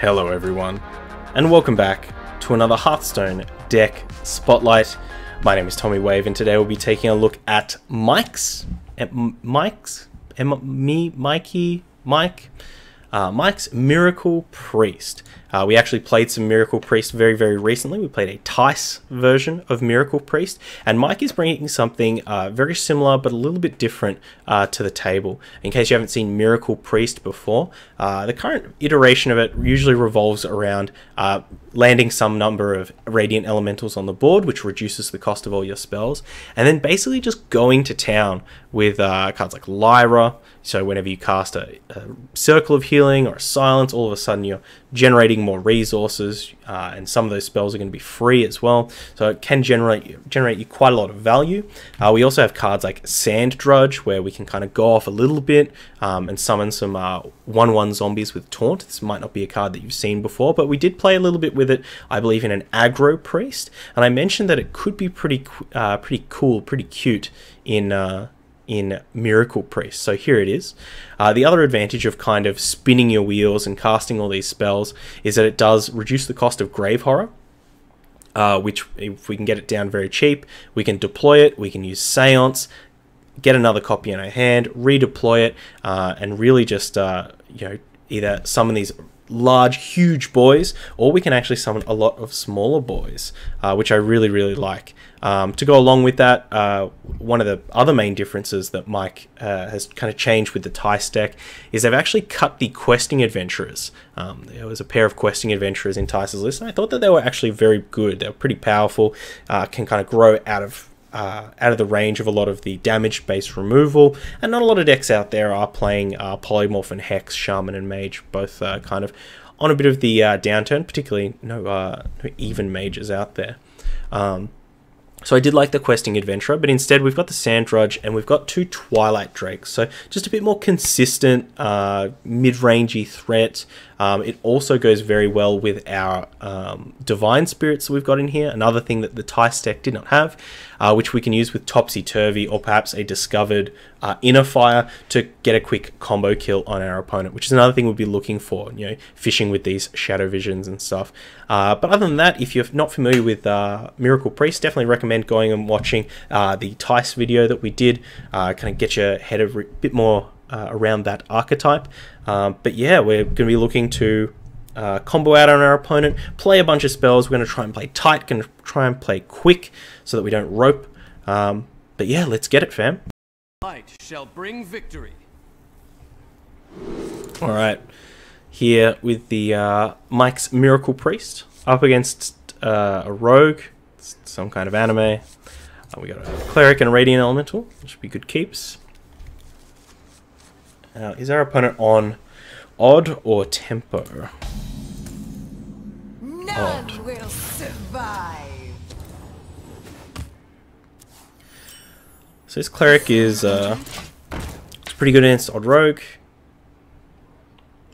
Hello everyone, and welcome back to another Hearthstone deck spotlight. My name is Tommy Wave, and today we'll be taking a look at Mike's Miracle Priest. We actually played some Miracle Priest very recently. We played a Tice version of Miracle Priest, and Mike is bringing something very similar but a little bit different to the table. In case you haven't seen Miracle Priest before, the current iteration of it usually revolves around landing some number of Radiant Elementals on the board, which reduces the cost of all your spells, and then basically just going to town with cards like Lyra. So whenever you cast a Circle of Healing or a Silence, all of a sudden you're generating more resources, and some of those spells are going to be free as well. So it can generate you quite a lot of value. We also have cards like Sand Drudge, where we can kind of go off a little bit and summon some 1/1 zombies with Taunt. This might not be a card that you've seen before, but we did play a little bit with it, I believe, in an Aggro Priest. And I mentioned that it could be pretty cool, pretty cute in Miracle Priest. So here it is. The other advantage of kind of spinning your wheels and casting all these spells is that it does reduce the cost of Grave Horror, which if we can get it down very cheap, we can deploy it, we can use Seance, get another copy in our hand, redeploy it, and really just either summon these large, huge boys, or we can actually summon a lot of smaller boys, which I really like. To go along with that, one of the other main differences that Mike has kind of changed with the Tice deck is they've actually cut the Questing Adventurers. There was a pair of Questing Adventurers in Tice's list, and I thought that they were actually very good. They were pretty powerful, can kind of grow out of the range of a lot of the damage-based removal, and not a lot of decks out there are playing Polymorph and Hex, Shaman and Mage, both kind of on a bit of the downturn, particularly no even mages out there. So I did like the Questing Adventurer, but instead we've got the Sand Drudge and we've got two Twilight Drakes, so just a bit more consistent, mid-rangey threat. It also goes very well with our Divine Spirits that we've got in here, another thing that the Tice deck did not have, which we can use with Topsy Turvy or perhaps a Discovered Inner Fire to get a quick combo kill on our opponent, which is another thing we'll be looking for, fishing with these Shadow Visions and stuff. But other than that, if you're not familiar with Miracle Priest, definitely recommend going and watching the Tice video that we did, kind of get your head a bit more around that archetype. But yeah, we're going to be looking to combo out on our opponent, play a bunch of spells. We're going to try and play tight, going to try and play quick so that we don't rope. But yeah, let's get it, fam. Light shall bring victory. Alright, here with the Mike's Miracle Priest up against a rogue, some kind of anime. We got a Cleric and a Radiant Elemental, which should be good keeps. Is our opponent on Odd or Tempo? None will survive. So this Cleric is pretty good against Odd Rogue.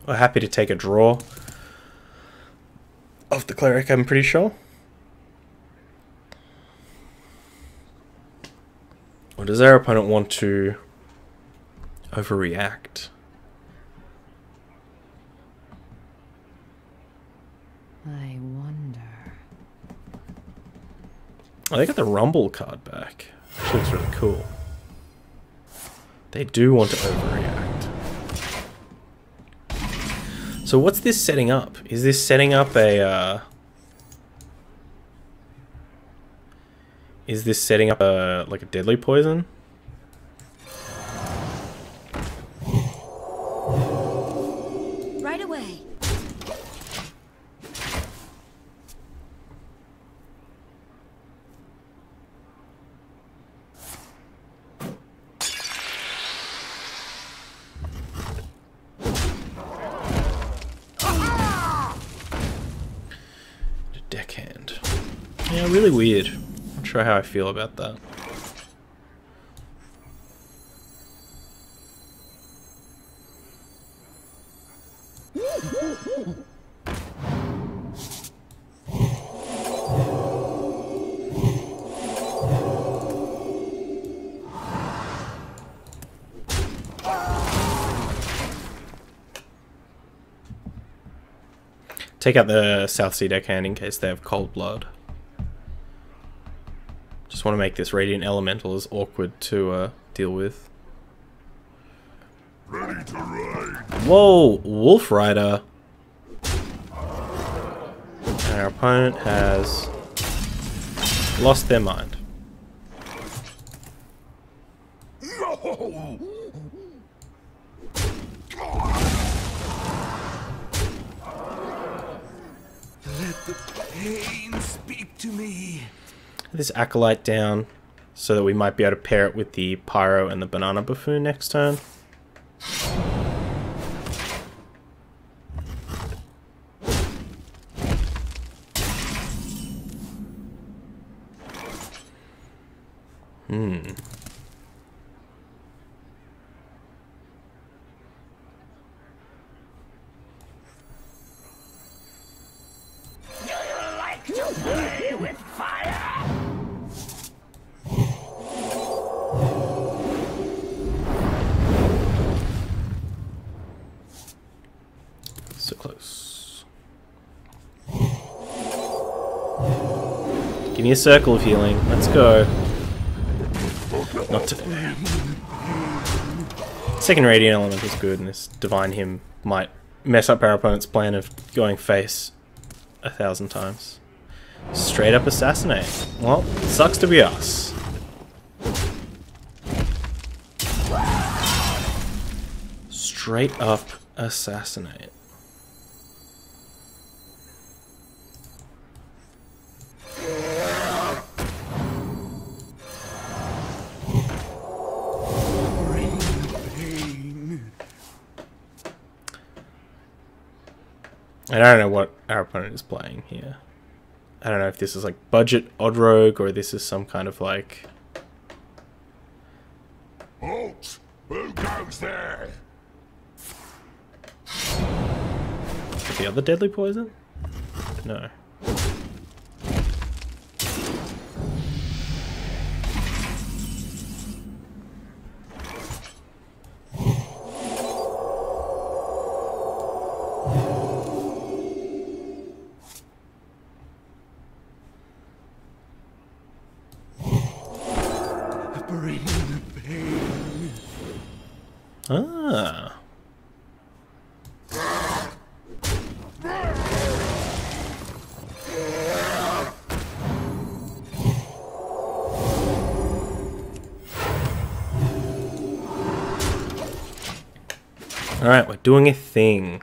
We're happy to take a draw of the Cleric, I'm pretty sure. Or does our opponent want to overreact? I wonder. Oh, they got the Rumble card back. Which looks really cool. They do want to overreact. So what's this setting up? Is this setting up a like a deadly poison? Right away. Deckhand. Yeah, really weird. Not sure how I feel about that. Take out the South Sea deckhand in case they have cold blood. Just want to make this Radiant Elemental as awkward to deal with. Ready to ride. Whoa, Wolf Rider. And our opponent has lost their mind. No! Let the pain speak to me. This Acolyte down so that we might be able to pair it with the Pyro and the Banana Buffoon next turn. So close. Give me a circle of healing. Let's go. Not today. Second Radiant Element is good, and this Divine Hymn might mess up our opponent's plan of going face 1,000 times. Straight up Assassinate. Well, sucks to be us. Straight up Assassinate. And I don't know what our opponent is playing here. I don't know if this is like budget Odd Rogue or this is some kind of like... Halt! Who goes there? The other deadly poison? No. Ah. Alright, we're doing a thing.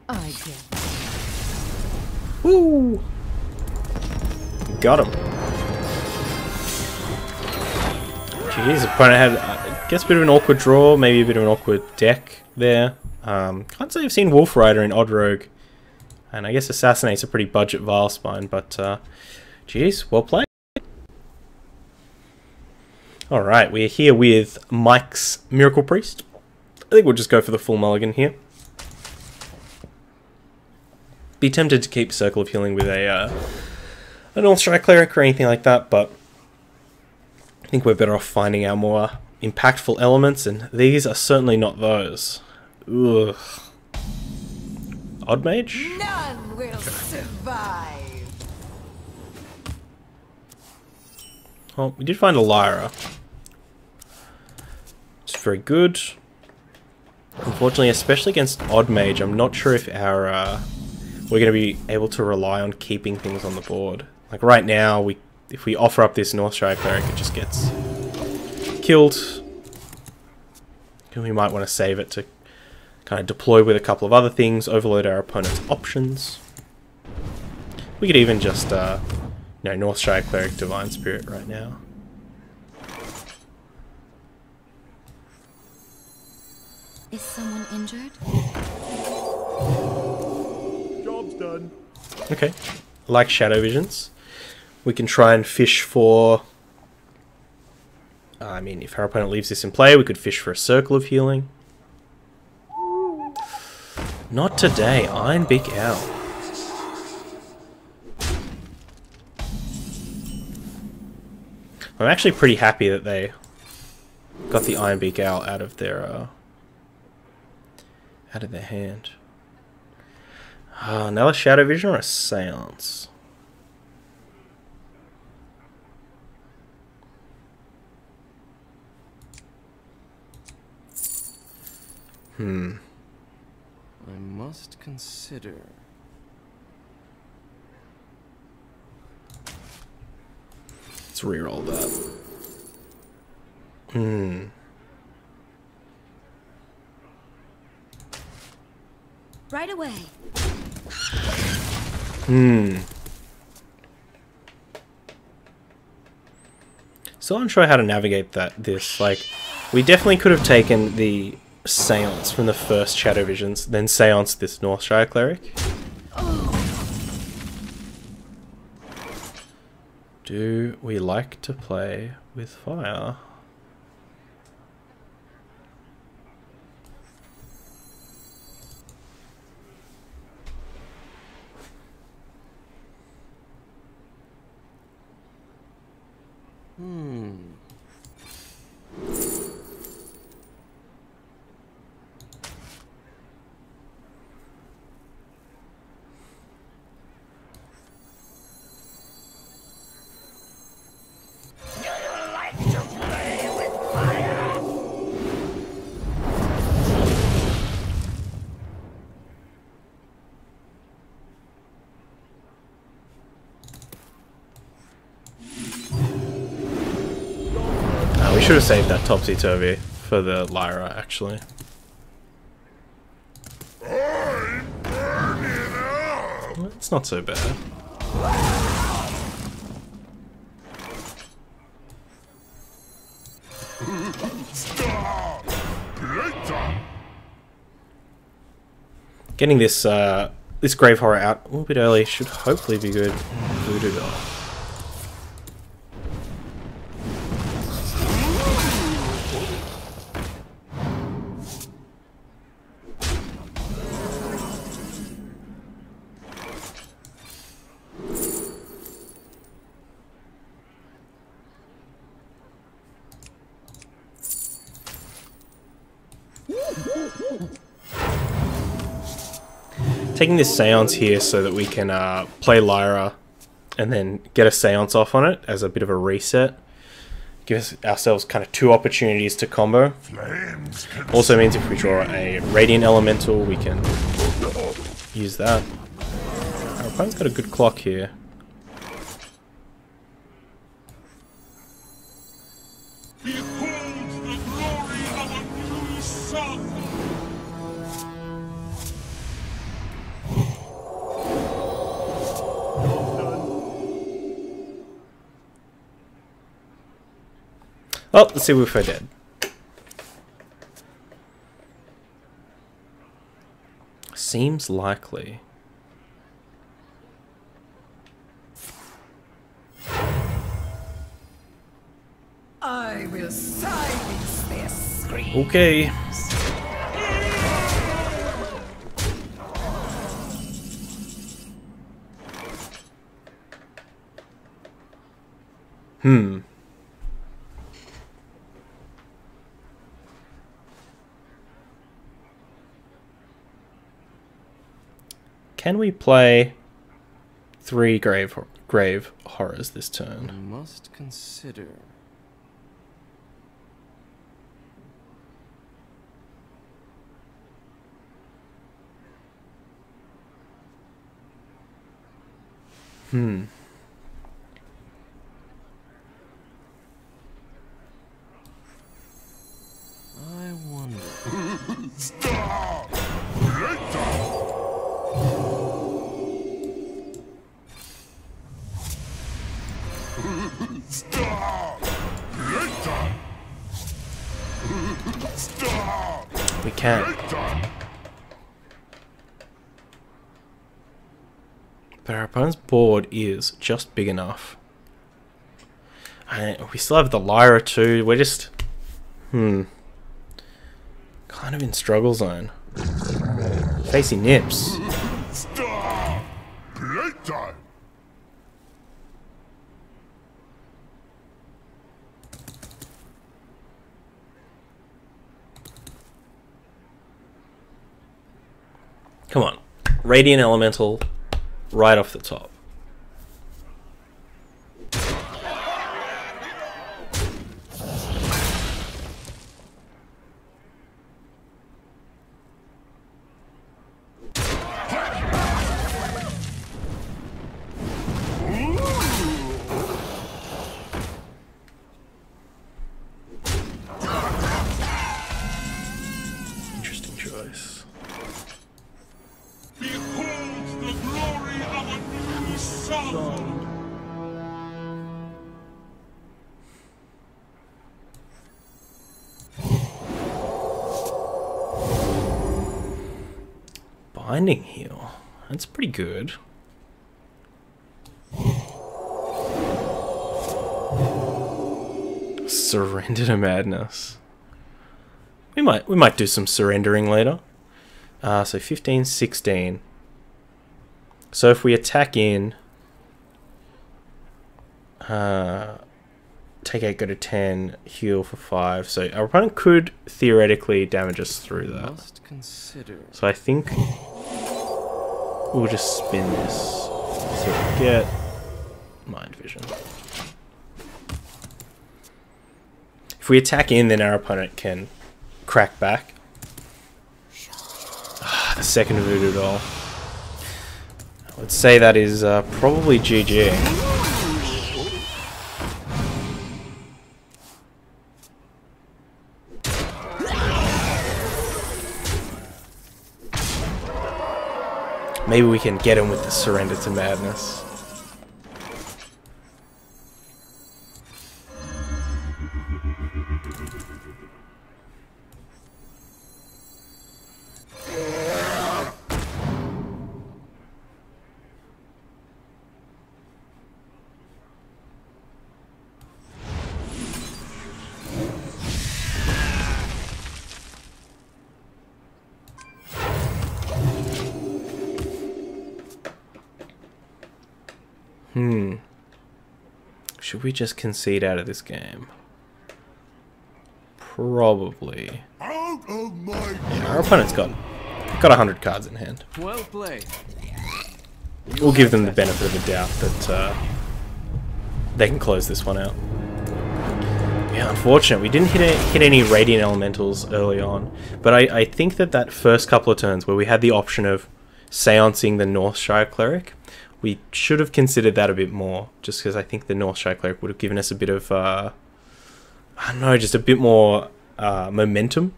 I get. Woo! Got him. Jeez, opponent had, I guess, a bit of an awkward draw, maybe a bit of an awkward deck there. Can't say I've seen Wolf Rider in Odd Rogue. And I guess Assassinate's a pretty budget Vilespine, but, geez, well played. Alright, we're here with Mike's Miracle Priest. I think we'll just go for the full mulligan here. Be tempted to keep Circle of Healing with a North Strike Cleric or anything like that, but I think we're better off finding our more impactful elements, and these are certainly not those. Ugh. Odd Mage? None will survive. Well, we did find a Lyra. It's very good. Unfortunately, especially against Odd Mage, I'm not sure if our we're going to be able to rely on keeping things on the board. Like right now, if we offer up this North Strike Cleric, it just gets killed. And we might want to save it to kind of deploy with a couple of other things, overload our opponent's options. We could even just, North Strike Cleric, Divine Spirit right now. Is someone injured? Job's done. Okay, like Shadow Visions, we can try and fish for... I mean, if our opponent leaves this in play, we could fish for a Circle of Healing. Not today, Iron Beak Owl. I'm actually pretty happy that they got the Iron Beak Owl out of their hand. Another Shadow Vision or a Seance? I must consider. Let's reroll that. Right away. Still unsure how to navigate this. Like, we definitely could have taken the Seance from the first Shadow Visions, then Seance this Northshire Cleric. Do we like to play with fire? We should have saved that Topsy-Turvy for the Lyra, actually. Well, it's not so bad. Getting this this Grave Horror out a little bit early should hopefully be good. Voodoo Doll. Taking this Seance here so that we can play Lyra and then get a Seance off on it as a bit of a reset. Gives ourselves kind of two opportunities to combo. Also means if we draw a Radiant Elemental, we can use that. Our opponent's got a good clock here. Oh, let's see if we're dead. Seems likely. I will silence their screams. Okay. Can we play 3 grave horrors this turn? I must consider. I wonder. Stop! Stop! Stop! We can't. But our opponent's board is just big enough. And we still have the Lyra too. We're just... kind of in struggle zone. Facing Nips. Stop! Playtime! Come on. Radiant Elemental right off the top. Interesting choice. Behold the glory of a new sun. Binding heal. That's pretty good. Surrender to madness. We might do some surrendering later. So 15, 16. So if we attack in, take 8, go to 10, heal for 5. So our opponent could theoretically damage us through that. Must consider. So I think we'll just spin this so we get mind vision. If we attack in, then our opponent can crack back. The second voodoo doll. I would say that is probably GG. Maybe we can get him with the surrender to madness. Should we just concede out of this game? Probably. Out of my Yeah, our opponent's got 100 cards in hand. Well played. We'll give them the benefit of the doubt that they can close this one out. Yeah, unfortunate. We didn't hit any Radiant Elementals early on, but I think that first couple of turns where we had the option of seancing the Northshire Cleric, we should have considered that a bit more, just because I think the Northshire Cleric would have given us a bit of, I don't know, just a bit more momentum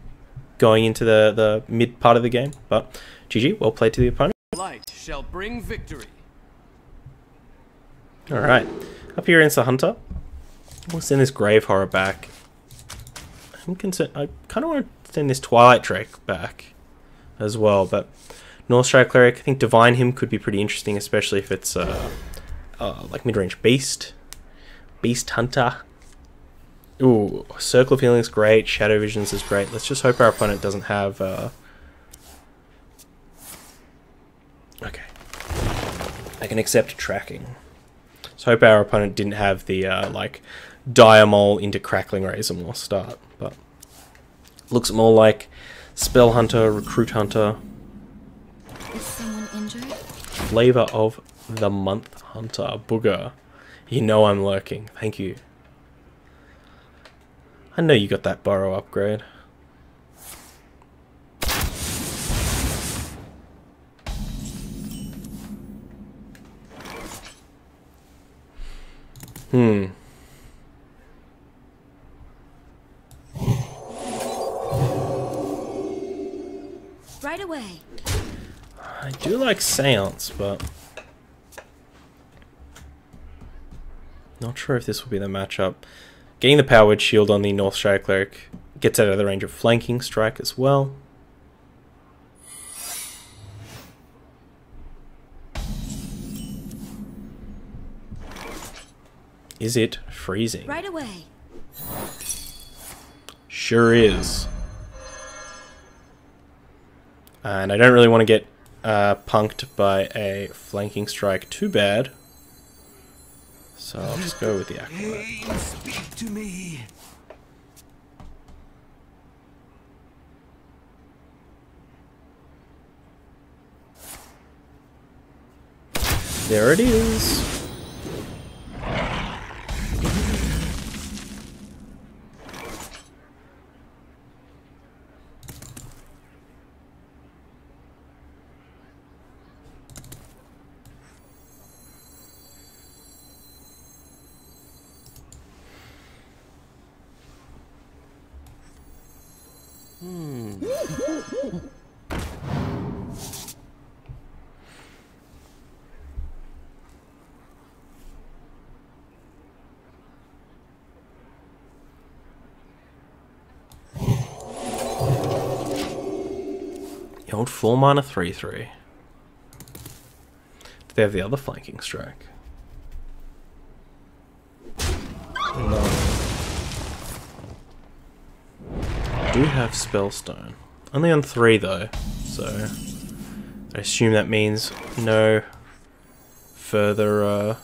going into the mid part of the game. But GG, well played to the opponent. Light shall bring victory. Alright, up here against the Hunter. We'll send this Grave Horror back. I'm concerned, I kind of want to send this Twilight Drake back as well, but Northshire Cleric, I think Divine Hymn could be pretty interesting, especially if it's like mid-range Beast. Beast Hunter. Ooh, Circle of Healing is great, Shadow Visions is great. Let's just hope our opponent doesn't have... Okay. I can accept tracking. Let's hope our opponent didn't have the, like, Diamol into Crackling Razormaw start, but... Looks more like Spell Hunter, Recruit Hunter... Is someone injured? Flavor of the Month Hunter. Booger. You know I'm lurking. Thank you. I know you got that Burrow upgrade. Right away. I do like Seance, but... not sure if this will be the matchup. Getting the Powered Shield on the Northshire Cleric gets out of the range of Flanking Strike as well. Is it freezing? Right away. Sure is. And I don't really want to get punked by a Flanking Strike too bad. So I'll just go with the Aggro. pain speak to me. There it is. The old 4-mana 3/3. Do they have the other flanking strike? No. Do have Spellstone. Only on 3 though, so I assume that means no further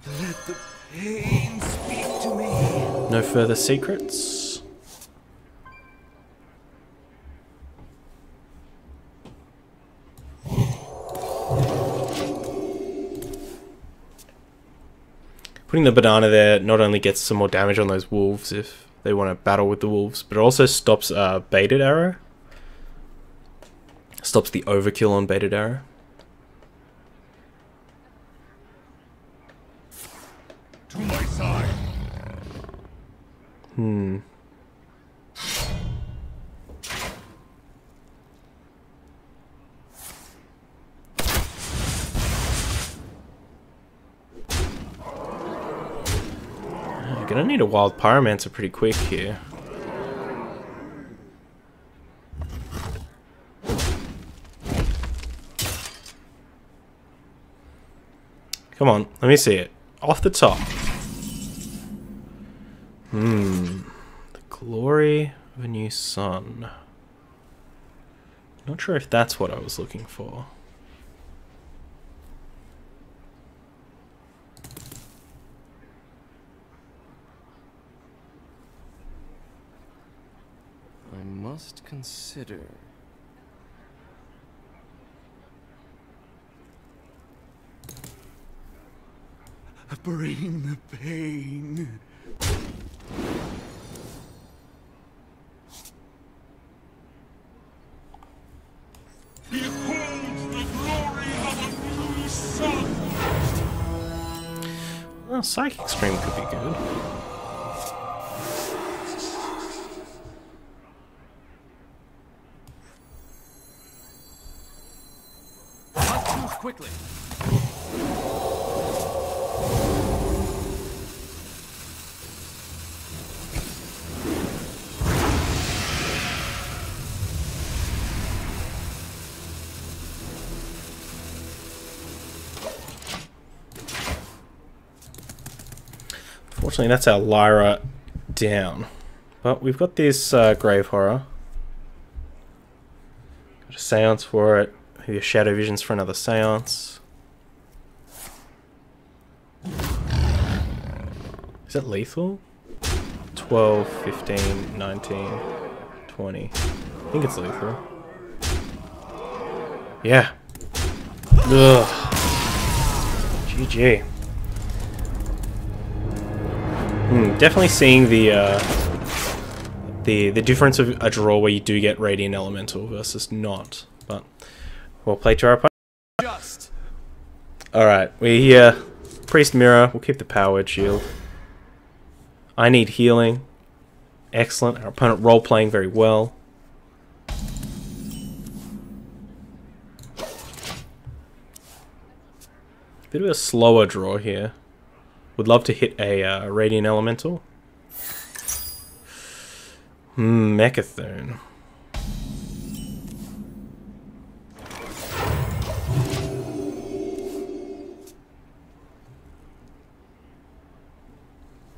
Let the pain speak to me. no further secrets. Putting the banana there not only gets some more damage on those wolves if they want to battle with the wolves, but it also stops baited arrow. Stops the overkill on baited arrow. To my side. Gonna need a wild pyromancer pretty quick here. Come on, let me see it. Off the top. The glory of a new sun. Not sure if that's what I was looking for. I must consider. Bring the pain. Behold the glory of a new sun. Well, Psychic Scream could be good. Must move quickly. Fortunately, that's our Lyra down. But we've got this Grave Horror. Got a Seance for it. Maybe a Shadow Visions for another Seance. Is that lethal? 12, 15, 19, 20. I think it's lethal. Yeah. Ugh. GG. Definitely seeing the difference of a draw where you do get Radiant Elemental versus not. But we'll play to our opponent. Just. Alright, we're here. Priest Mirror, we'll keep the Powered Shield. I need healing. Excellent. Our opponent role-playing very well. Bit of a slower draw here. Would love to hit a Radiant Elemental. Mechathune.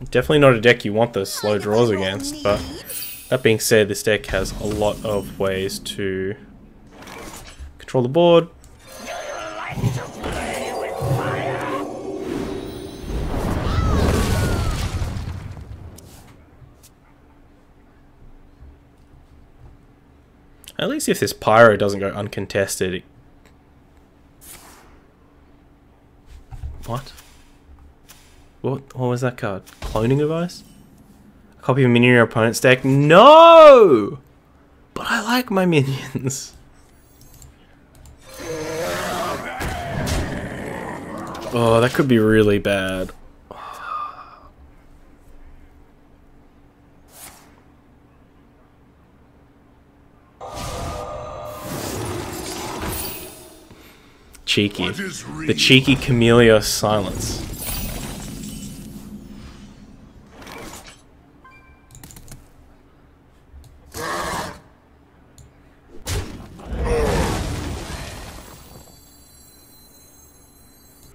Definitely not a deck you want those slow draws against, but that being said, this deck has a lot of ways to control the board. At least if this Pyro doesn't go uncontested, What? What was that card? Cloning device? A copy of a minion in your opponent's deck? No! But I like my minions. Oh, that could be really bad. Cheeky. The cheeky Camellia silence.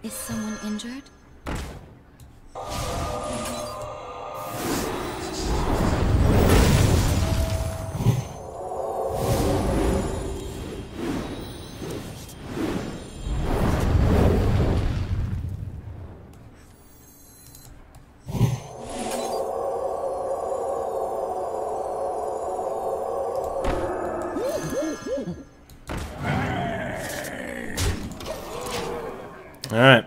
Is someone injured? Alright.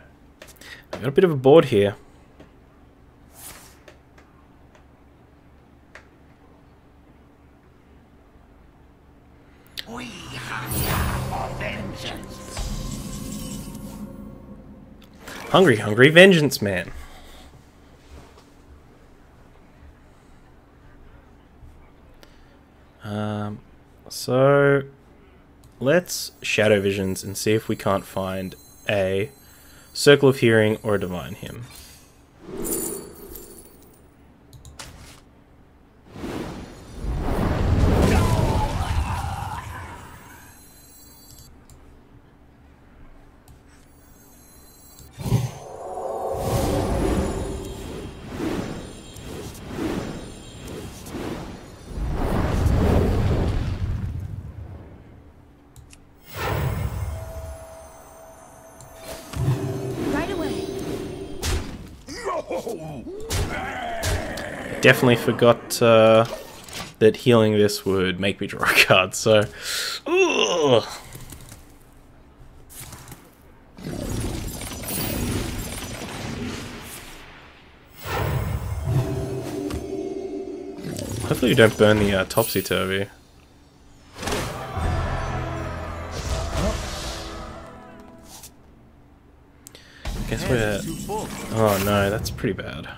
I've got a bit of a board here. We have vengeance. Hungry, hungry vengeance man. So let's Shadow Visions and see if we can't find a Circle of Hearing or a Divine Hymn. Definitely forgot that healing this would make me draw a card, so... Ugh. Hopefully you don't burn the topsy-turvy. Guess we're... Oh no, that's pretty bad.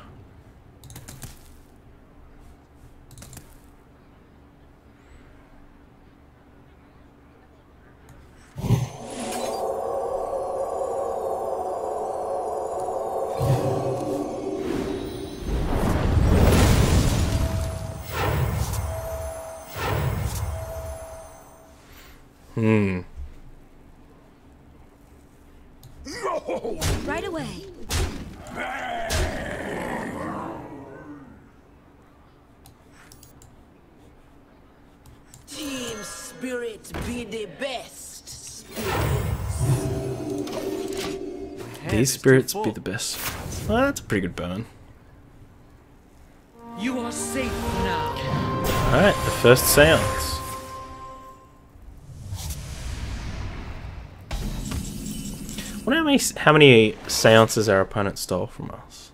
Right away. Team spirit be the best. These spirits be the best. Well, that's a pretty good burn. You are safe now. Alright, the first seance. I wonder how many seances our opponent stole from us.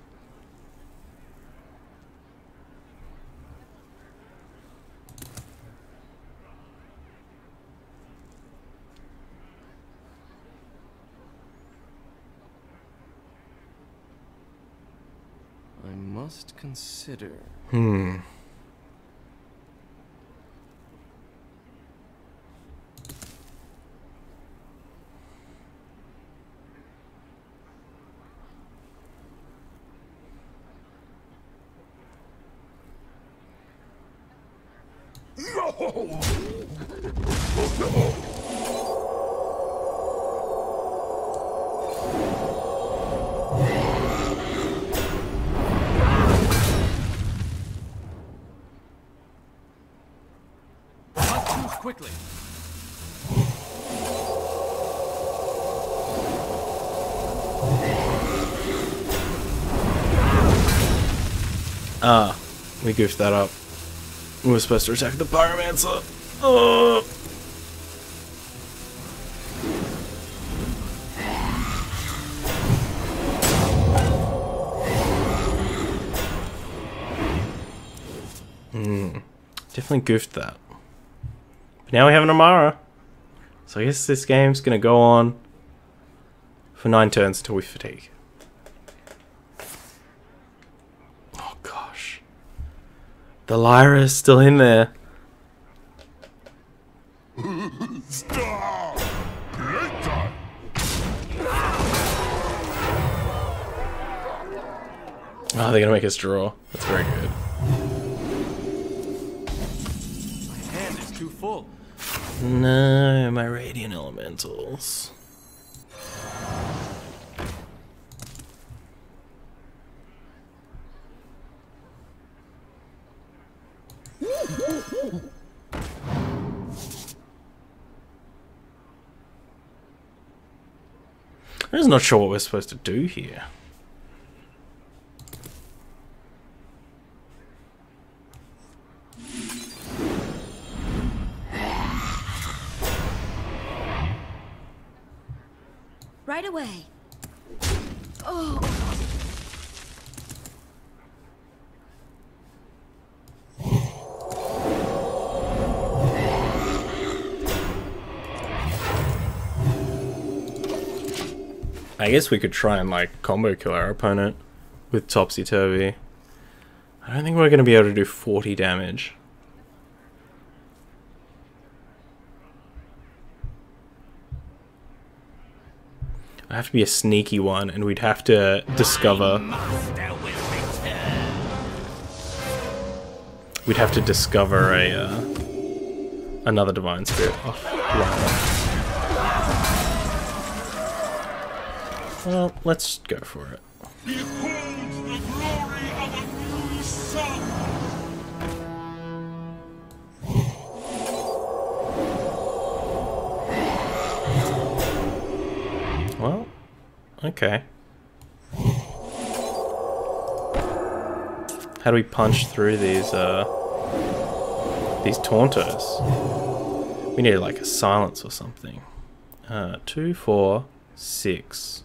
I must consider. Quickly. Ah, we goofed that up. We were supposed to attack the Pyromancer. Oh. Definitely goofed that. But now we have an Amara. So I guess this game's going to go on for 9 turns until we fatigue. Oh gosh. The Lyra is still in there. Stop! Later! Oh, they're going to make us draw. That's very good. My hand is too full. No, my Radiant Elementals. I'm just not sure what we're supposed to do here. Right away. Oh. I guess we could try and like combo kill our opponent with Topsy Turvy. I don't think we're going to be able to do 40 damage. It'd have to be a sneaky one, and we'd have to discover. We'd have to discover a another Divine Spirit. Well, let's go for it. Behold the glory of a new sun! Well, okay. How do we punch through these taunters? We need like a silence or something. 2, 4, 6.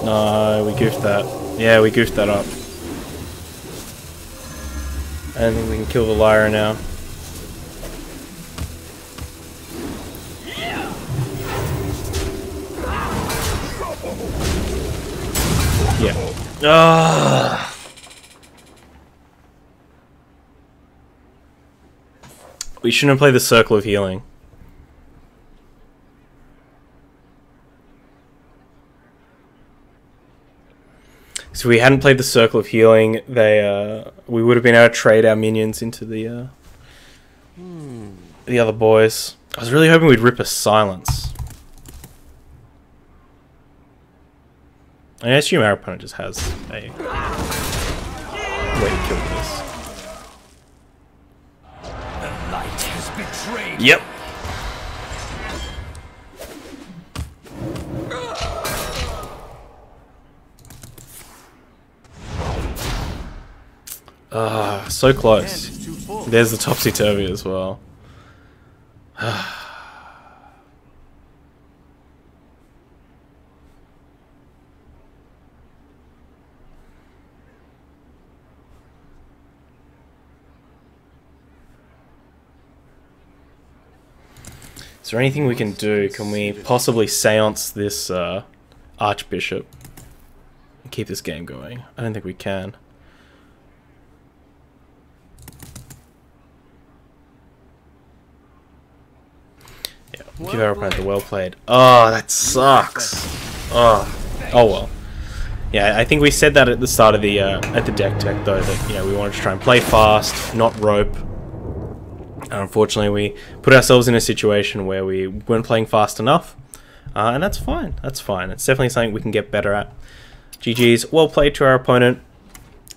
No, we goofed that. Yeah, we goofed that up. I don't think we can kill the Lyra now. Yeah. Ah. We shouldn't have played the Circle of Healing. So if we hadn't played the Circle of Healing, we would have been able to trade our minions into the other boys. I was really hoping we'd rip a silence. I assume our opponent just has a way to kill this. The light has betrayed. Yep. So close. There's the Topsy-Turvy as well. Is there anything we can do? Can we possibly seance this Archbishop and keep this game going? I don't think we can. Yeah, give our opponent the well played. Oh, that sucks. Oh well. Yeah, I think we said that at the start of the at the deck tech though, that we wanted to try and play fast, not rope. And unfortunately, we put ourselves in a situation where we weren't playing fast enough, and that's fine. That's fine. It's definitely something we can get better at. GG's, well played to our opponent.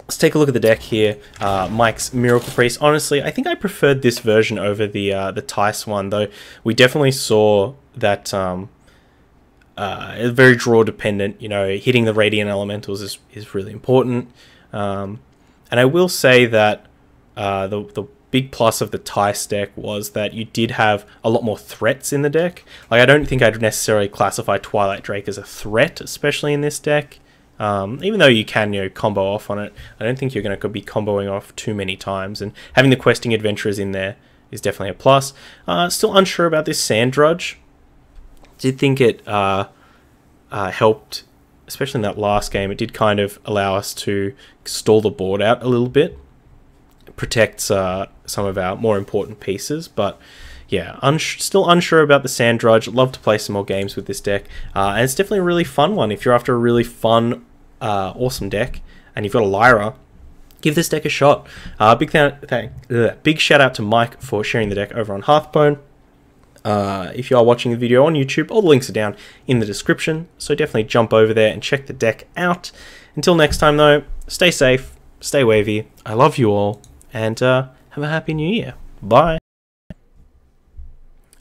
let's take a look at the deck here. Mike's Miracle Priest. Honestly, I think I preferred this version over the Tice one, though we definitely saw that very draw dependent. You know, hitting the Radiant Elementals is really important. And I will say that the big plus of the Tice deck was that you did have a lot more threats in the deck. Like, I don't think I'd necessarily classify Twilight Drake as a threat, especially in this deck. Even though you can, you know, combo off on it, I don't think you're going to be comboing off too many times. And having the Questing Adventurers in there is definitely a plus. Still unsure about this Sand Drudge. Did think it helped, especially in that last game. It did kind of allow us to stall the board out a little bit. It protects some of our more important pieces, but yeah, still unsure about the Sand Drudge. Love to play some more games with this deck, and it's definitely a really fun one. If you're after a really fun, awesome deck, and you've got a Lyra, give this deck a shot. Big shout out to Mike for sharing the deck over on Hearthstone. If you are watching the video on YouTube, all the links are down in the description, so definitely jump over there and check the deck out. Until next time though, stay safe, stay wavy, I love you all, and have a happy new year. Bye.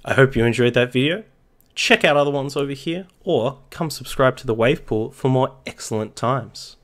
I hope you enjoyed that video. Check out other ones over here, or come subscribe to the Wave Pool for more excellent times.